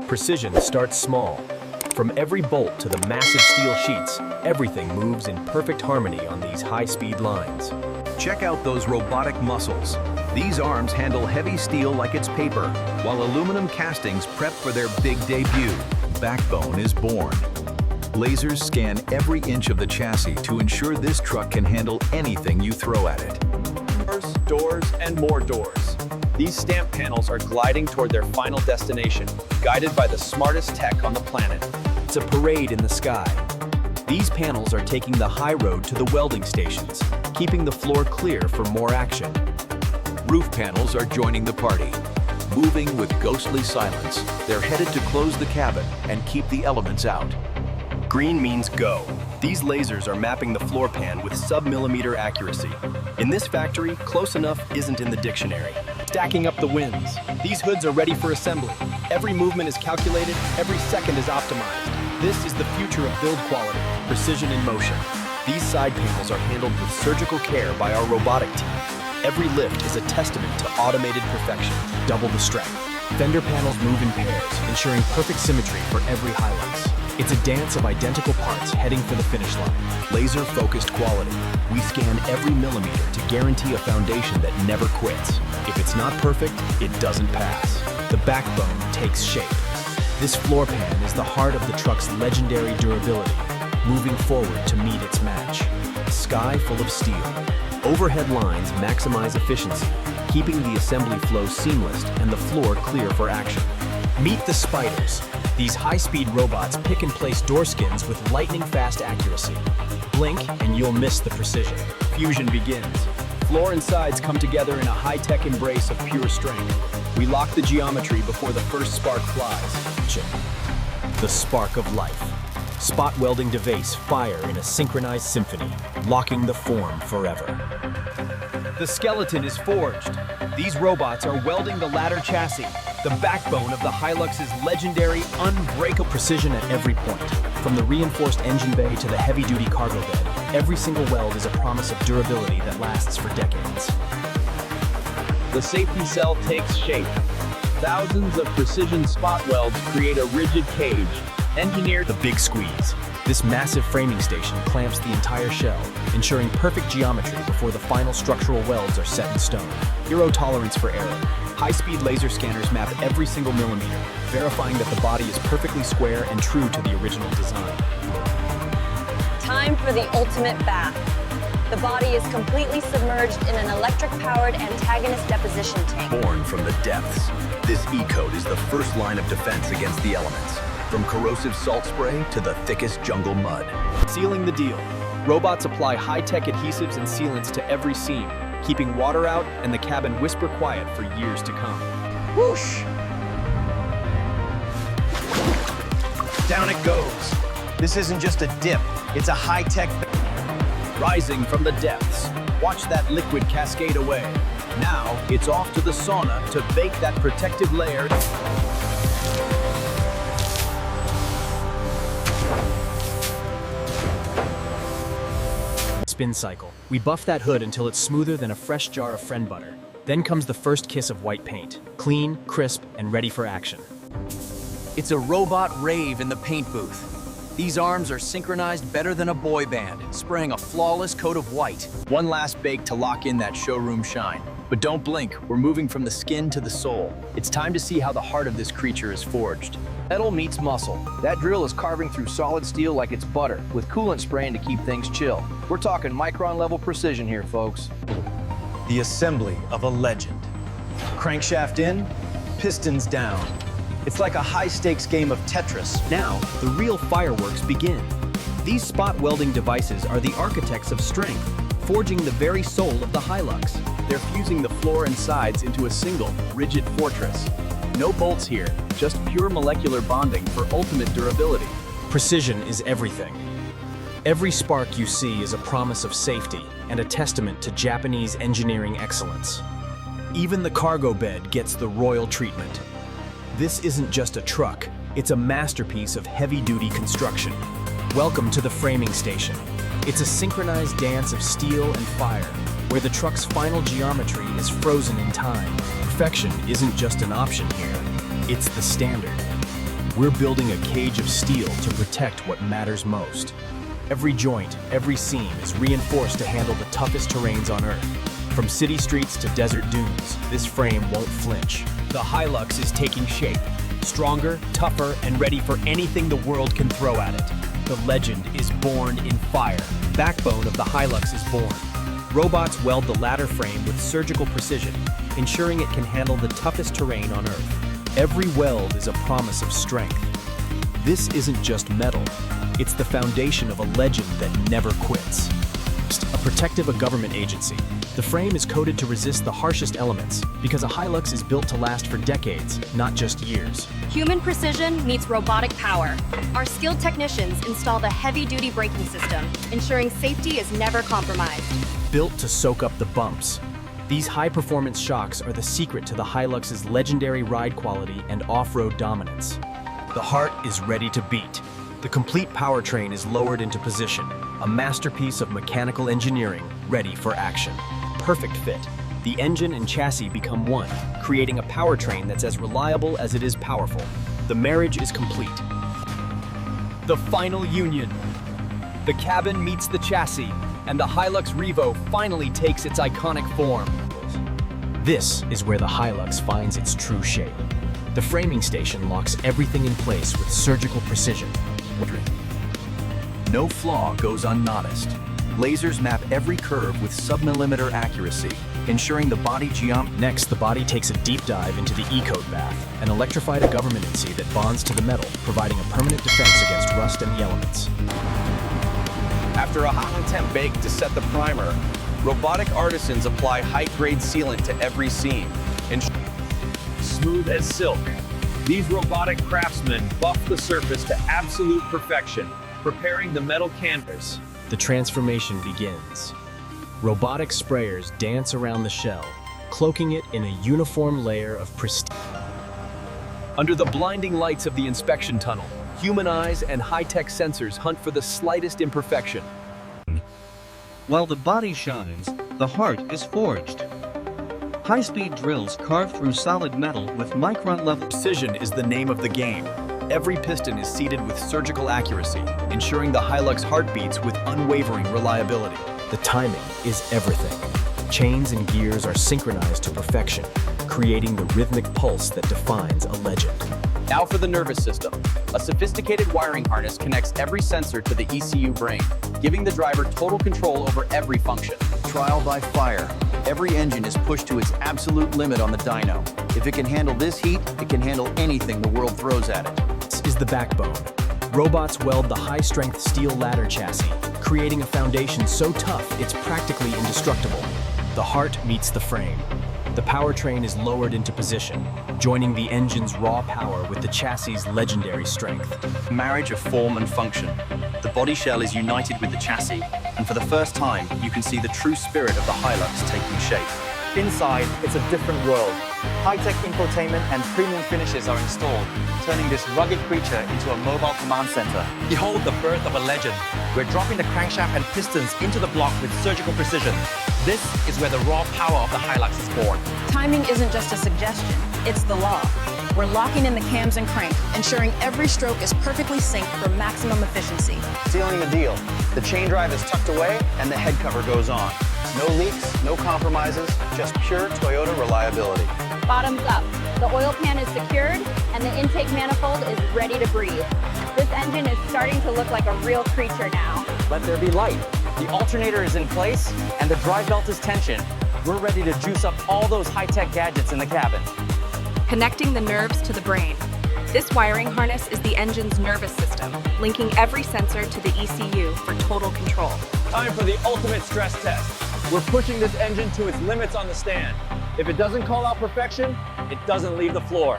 Precision starts small. From every bolt to the massive steel sheets, everything moves in perfect harmony on these high-speed lines. Check out those robotic muscles. These arms handle heavy steel like it's paper, while aluminum castings prep for their big debut. Backbone is born. Lasers scan every inch of the chassis to ensure this truck can handle anything you throw at it. Doors, and more doors. These stamp panels are gliding toward their final destination, guided by the smartest tech on the planet. It's a parade in the sky. These panels are taking the high road to the welding stations, keeping the floor clear for more action. Roof panels are joining the party. Moving with ghostly silence, they're headed to close the cabin and keep the elements out. Green means go. These lasers are mapping the floor pan with sub-millimeter accuracy. In this factory, close enough isn't in the dictionary. Stacking up the wins. These hoods are ready for assembly. Every movement is calculated, every second is optimized. This is the future of build quality, precision in motion. These side panels are handled with surgical care by our robotic team. Every lift is a testament to automated perfection, double the strength. Fender panels move in pairs, ensuring perfect symmetry for every Hilux. It's a dance of identical parts heading for the finish line. Laser-focused quality. We scan every millimeter to guarantee a foundation that never quits. If it's not perfect, it doesn't pass. The backbone takes shape. This floor pan is the heart of the truck's legendary durability, moving forward to meet its match. A sky full of steel. Overhead lines maximize efficiency, keeping the assembly flow seamless and the floor clear for action. Meet the spiders. These high-speed robots pick and place door skins with lightning-fast accuracy. Blink and you'll miss the precision. Fusion begins. Floor and sides come together in a high-tech embrace of pure strength. We lock the geometry before the first spark flies. The spark of life. Spot welding device fire in a synchronized symphony, locking the form forever. The skeleton is forged. These robots are welding the ladder chassis, the backbone of the Hilux's legendary, unbreakable precision at every point. From the reinforced engine bay to the heavy-duty cargo bed, every single weld is a promise of durability that lasts for decades. The safety cell takes shape. Thousands of precision spot welds create a rigid cage, engineered. The big squeeze. This massive framing station clamps the entire shell, ensuring perfect geometry before the final structural welds are set in stone. Zero tolerance for error. High-speed laser scanners map every single millimeter, verifying that the body is perfectly square and true to the original design. Time for the ultimate bath. The body is completely submerged in an electric-powered antagonist deposition tank. Born from the depths, this E-coat is the first line of defense against the elements. From corrosive salt spray to the thickest jungle mud. Sealing the deal. Robots apply high-tech adhesives and sealants to every seam, keeping water out and the cabin whisper quiet for years to come. Whoosh! Down it goes. This isn't just a dip, it's a high-tech. Rising from the depths, watch that liquid cascade away. Now, it's off to the sauna to bake that protective layer. Spin cycle. We buff that hood until it's smoother than a fresh jar of friend butter. Then comes the first kiss of white paint. Clean, crisp, and ready for action. It's a robot rave in the paint booth. These arms are synchronized better than a boy band, spraying a flawless coat of white. One last bake to lock in that showroom shine. But don't blink, we're moving from the skin to the soul. It's time to see how the heart of this creature is forged. Metal meets muscle. That drill is carving through solid steel like it's butter, with coolant spraying to keep things chill. We're talking micron-level precision here, folks. The assembly of a legend. Crankshaft in, pistons down. It's like a high-stakes game of Tetris. Now, the real fireworks begin. These spot welding devices are the architects of strength, forging the very soul of the Hilux. They're fusing the floor and sides into a single, rigid fortress. No bolts here, just pure molecular bonding for ultimate durability. Precision is everything. Every spark you see is a promise of safety and a testament to Japanese engineering excellence. Even the cargo bed gets the royal treatment. This isn't just a truck, it's a masterpiece of heavy-duty construction. Welcome to the framing station. It's a synchronized dance of steel and fire, where the truck's final geometry is frozen in time. Perfection isn't just an option here, it's the standard. We're building a cage of steel to protect what matters most. Every joint, every seam is reinforced to handle the toughest terrains on Earth. From city streets to desert dunes, this frame won't flinch. The Hilux is taking shape. Stronger, tougher, and ready for anything the world can throw at it. The legend is born in fire. Backbone of the Hilux is born. Robots weld the ladder frame with surgical precision, ensuring it can handle the toughest terrain on Earth. Every weld is a promise of strength. This isn't just metal. It's the foundation of a legend that never quits. A protective government agency. The frame is coated to resist the harshest elements because a Hilux is built to last for decades, not just years. Human precision meets robotic power. Our skilled technicians install the heavy-duty braking system, ensuring safety is never compromised. Built to soak up the bumps. These high-performance shocks are the secret to the Hilux's legendary ride quality and off-road dominance. The heart is ready to beat. The complete powertrain is lowered into position, a masterpiece of mechanical engineering ready for action. Perfect fit. The engine and chassis become one, creating a powertrain that's as reliable as it is powerful. The marriage is complete. The final union. The cabin meets the chassis, and the Hilux Revo finally takes its iconic form. This is where the Hilux finds its true shape. The framing station locks everything in place with surgical precision. No flaw goes unnoticed. Lasers map every curve with sub-millimeter accuracy, ensuring the body geometry. Next, the body takes a deep dive into the E-coat bath, an electrified governmency that bonds to the metal, providing a permanent defense against rust and the elements. After a hot temp bake to set the primer, robotic artisans apply high-grade sealant to every seam. Smooth as silk, these robotic craftsmen buff the surface to absolute perfection, preparing the metal canvas. The transformation begins. Robotic sprayers dance around the shell, cloaking it in a uniform layer of prestige. Under the blinding lights of the inspection tunnel, human eyes and high-tech sensors hunt for the slightest imperfection. While the body shines, the heart is forged. High-speed drills carve through solid metal with micron-level Precision is the name of the game. Every piston is seated with surgical accuracy, ensuring the Hilux heart beats with unwavering reliability. The timing is everything. Chains and gears are synchronized to perfection, creating the rhythmic pulse that defines a legend. Now for the nervous system. A sophisticated wiring harness connects every sensor to the ECU brain, giving the driver total control over every function. Trial by fire. Every engine is pushed to its absolute limit on the dyno. If it can handle this heat, it can handle anything the world throws at it. This is the backbone. Robots weld the high-strength steel ladder chassis, creating a foundation so tough it's practically indestructible. The heart meets the frame. The powertrain is lowered into position, joining the engine's raw power with the chassis' legendary strength. Marriage of form and function. The body shell is united with the chassis, and for the first time, you can see the true spirit of the Hilux taking shape. Inside, it's a different world. High-tech infotainment and premium finishes are installed, turning this rugged creature into a mobile command center. Behold the birth of a legend. We're dropping the crankshaft and pistons into the block with surgical precision. This is where the raw power of the Hilux is born. Timing isn't just a suggestion, it's the law. We're locking in the cams and crank, ensuring every stroke is perfectly synced for maximum efficiency. Sealing the deal. The chain drive is tucked away and the head cover goes on. No leaks, no compromises, just pure Toyota reliability. Bottoms up. The oil pan is secured and the intake manifold is ready to breathe. This engine is starting to look like a real creature now. Let there be light. The alternator is in place and the drive belt is tensioned. We're ready to juice up all those high-tech gadgets in the cabin. Connecting the nerves to the brain. This wiring harness is the engine's nervous system, linking every sensor to the ECU for total control. Time for the ultimate stress test. We're pushing this engine to its limits on the stand. If it doesn't call out perfection, it doesn't leave the floor.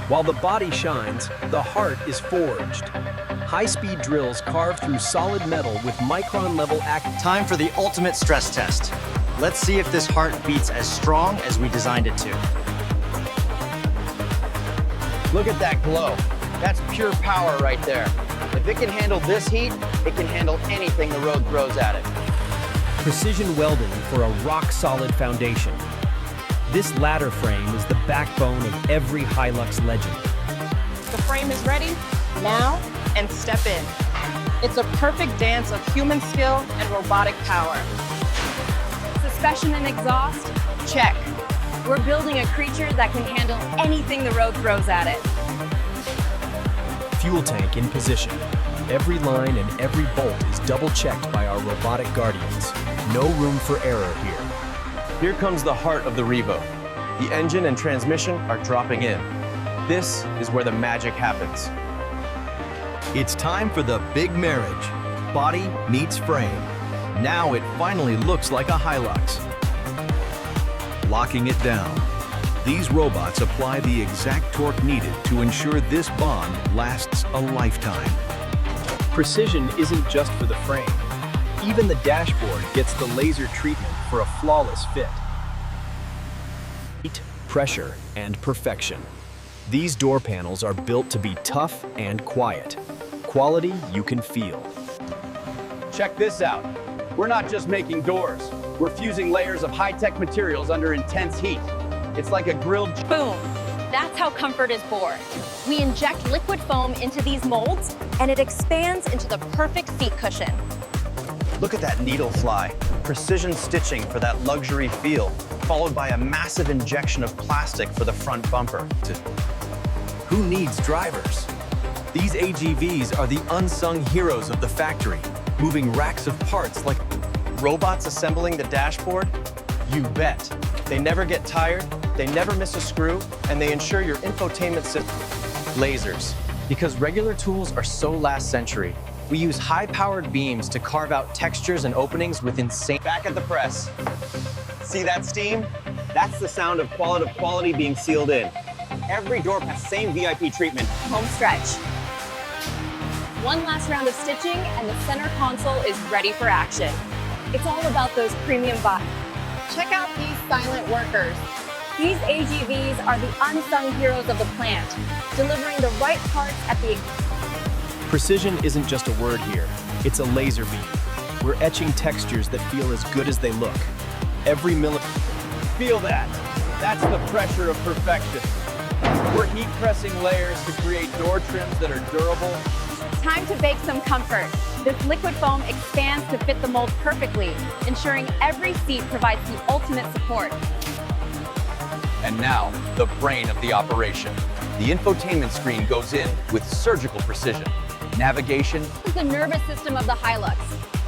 While the body shines, the heart is forged. High-speed drills carve through solid metal with micron-level Time for the ultimate stress test. Let's see if this heart beats as strong as we designed it to. Look at that glow. That's pure power right there. If it can handle this heat, it can handle anything the road throws at it. Precision welding for a rock-solid foundation. This ladder frame is the backbone of every Hilux legend. frame is ready, now and step in. It's a perfect dance of human skill and robotic power. Suspension and exhaust? Check. We're building a creature that can handle anything the road throws at it. Fuel tank in position. Every line and every bolt is double-checked by our robotic guardians. No room for error here. Here comes the heart of the Revo. The engine and transmission are dropping in. This is where the magic happens. It's time for the big marriage. Body meets frame. Now it finally looks like a Hilux. Locking it down. These robots apply the exact torque needed to ensure this bond lasts a lifetime. Precision isn't just for the frame. Even the dashboard gets the laser treatment for a flawless fit. Heat, pressure, and perfection. These door panels are built to be tough and quiet. Quality you can feel. Check this out. We're not just making doors. We're fusing layers of high-tech materials under intense heat. It's like a grilled... Boom! That's how comfort is born. We inject liquid foam into these molds, and it expands into the perfect seat cushion. Look at that needle fly. Precision stitching for that luxury feel, followed by a massive injection of plastic for the front bumper. Who needs drivers? These AGVs are the unsung heroes of the factory, moving racks of parts like... Robots assembling the dashboard? You bet. They never get tired, they never miss a screw, and they ensure your infotainment system... Lasers. Because regular tools are so last century, we use high-powered beams to carve out textures and openings with insane... Back at the press. See that steam? That's the sound of quality being sealed in. Every door has the same VIP treatment. Home stretch. One last round of stitching, and the center console is ready for action. It's all about those premium vibes. Check out these silent workers. These AGVs are the unsung heroes of the plant, delivering the right parts at the... Precision isn't just a word here. It's a laser beam. We're etching textures that feel as good as they look. Every millimeter... Feel that. That's the pressure of perfection. We're heat pressing layers to create door trims that are durable. Time to bake some comfort. This liquid foam expands to fit the mold perfectly, ensuring every seat provides the ultimate support. And now, the brain of the operation. The infotainment screen goes in with surgical precision. Navigation. This is the nervous system of the Hilux.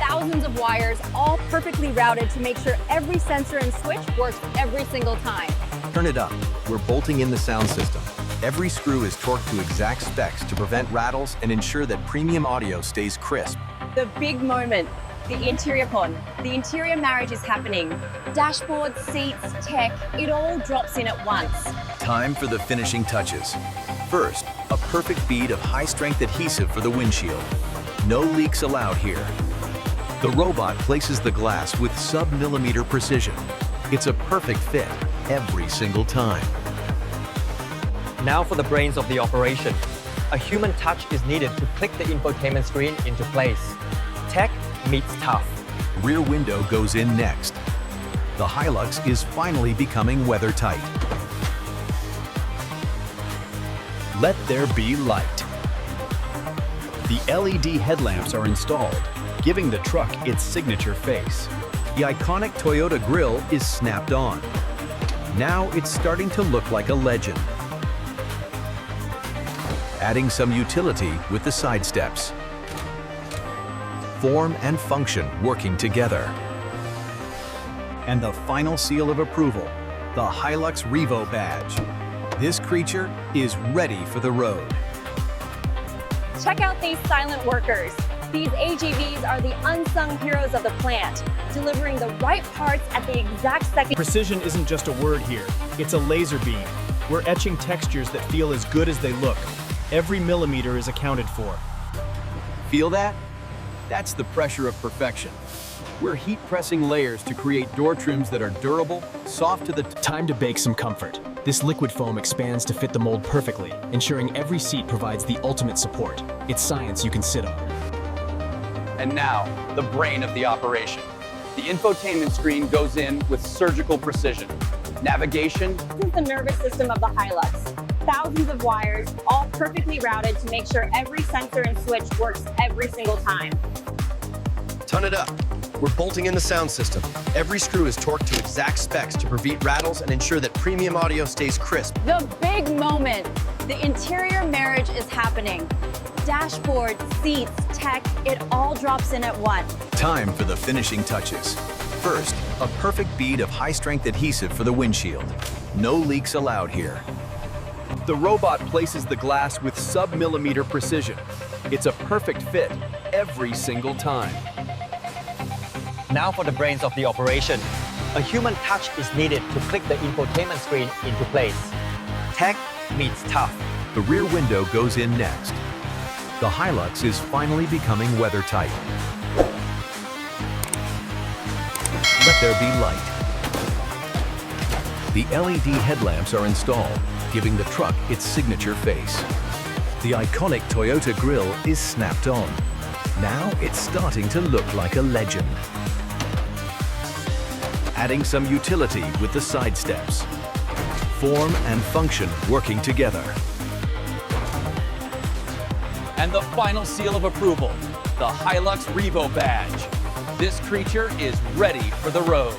Thousands of wires, all perfectly routed to make sure every sensor and switch works every single time. Turn it up. We're bolting in the sound system. Every screw is torqued to exact specs to prevent rattles and ensure that premium audio stays crisp. The big moment, the interior con. The interior marriage is happening. Dashboard, seats, tech, it all drops in at once. Time for the finishing touches. First, a perfect bead of high-strength adhesive for the windshield. No leaks allowed here. The robot places the glass with sub-millimeter precision. It's a perfect fit every single time. Now for the brains of the operation. A human touch is needed to click the infotainment screen into place. Tech meets tough. Rear window goes in next. The Hilux is finally becoming weather-tight. Let there be light. The LED headlamps are installed, giving the truck its signature face. The iconic Toyota grille is snapped on. Now it's starting to look like a legend. Adding some utility with the side steps. Form and function working together. And the final seal of approval, the Hilux Revo badge. This creature is ready for the road. Check out these silent workers. These AGVs are the unsung heroes of the plant, delivering the right parts at the exact second. Precision isn't just a word here. It's a laser beam. We're etching textures that feel as good as they look. Every millimeter is accounted for. Feel that? That's the pressure of perfection. We're heat pressing layers to create door trims that are durable, soft to the... Time to bake some comfort. This liquid foam expands to fit the mold perfectly, ensuring every seat provides the ultimate support. It's science you can sit on. And now, the brain of the operation. The infotainment screen goes in with surgical precision. Navigation. This is the nervous system of the Hilux. thousands of wires, all perfectly routed to make sure every sensor and switch works every single time. Ton it up. We're bolting in the sound system. Every screw is torqued to exact specs to prevent rattles and ensure that premium audio stays crisp. The big moment. The interior marriage is happening. Dashboard, seats, tech, it all drops in at once. Time for the finishing touches. First, a perfect bead of high-strength adhesive for the windshield. No leaks allowed here. The robot places the glass with sub-millimeter precision. It's a perfect fit every single time. Now for the brains of the operation. A human touch is needed to click the infotainment screen into place. Tech meets tough. The rear window goes in next. The Hilux is finally becoming weather-tight. Let there be light. The LED headlamps are installed, giving the truck its signature face. The iconic Toyota grille is snapped on. Now it's starting to look like a legend. Adding some utility with the side steps. Form and function working together. And the final seal of approval, the Hilux Revo badge. This creature is ready for the road.